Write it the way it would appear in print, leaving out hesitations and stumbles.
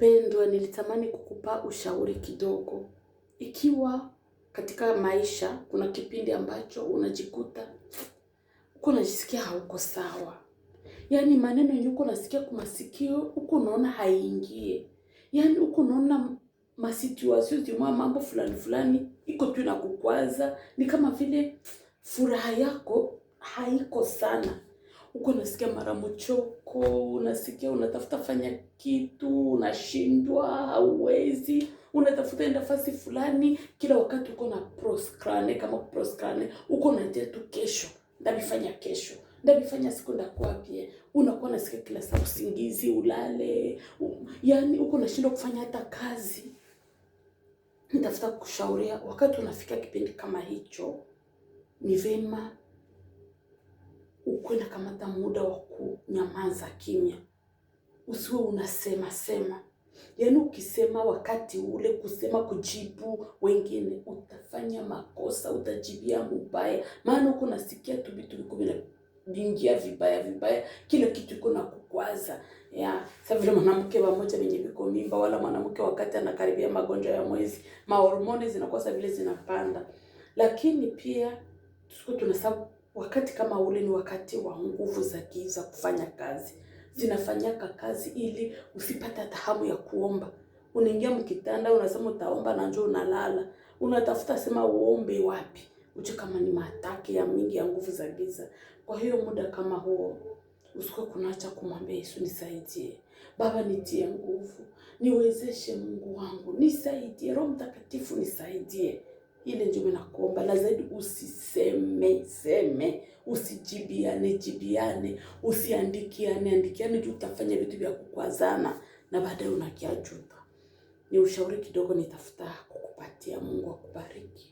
Mpendwa, nilitamani kukupa ushauri kidogo. Ikiwa katika maisha kuna kipindi ambacho unajikuta uko unajisikia hauko sawa, yaani maneno yenye uko unasikia kwa masikio uko unaona haingie, yaani uko unaona masituation zimwa mambo fulani fulani iko tu inakukwaza, ni kama vile furaha yako haiko sana. Uko unasikia mara mchoko, unasikia unatafuta fanya kitu, unashindwa, hauwezi, unatafuta nafasi fulani, kila wakati uko na proskrane, kama proskrane, uko unatia tu kesho, ndabifanya kesho, ndabifanya siku ndakuwa pia, unakuwa unasikia kila saa usingizi, ulale, yaani uko unashindwa kufanya hata kazi. Nitafuta kukushauria, wakati unafika kipindi kama hicho, ni vema ukwenda kamata muda wa kunyamaza kimya. Usiwe unasema sema. Yaani ukisema wakati ule kusema kujibu wengine, utafanya makosa, utajibia mubaya. Maana uko unasikia tu vitu viko vinaingia vibaya vibaya, kila kitu iko na kukwaza. Sasa vile mwanamke mmoja mwenye viko mimba, wala mwanamke wakati anakaribia magonjwa ya mwezi, mahormoni zinakosa vile zinapanda. Lakini pia tusiku tunasahau wakati kama ule ni wakati wa nguvu za giza kufanya kazi. Zinafanyaka kazi ili usipate hata hamu ya kuomba. Unaingia mkitanda unasema utaomba na njoo unalala. Unatafuta sema uombe wapi? Uje kama ni mataki ya mingi ya nguvu za giza. Kwa hiyo muda kama huo usikuwe kunaacha kumwambia Yesu, nisaidie. Baba nitie nguvu. Niwezeshe Mungu wangu. Nisaidie. Roho Mtakatifu nisaidie. Ile ndio nakuomba, na zaidi usiseme, usijibiane, usiandikiane juu utafanya vitu vya kukwazana na baadaye unakiajuta. Ni ushauri kidogo nitafuta kukupatia. Mungu akubariki.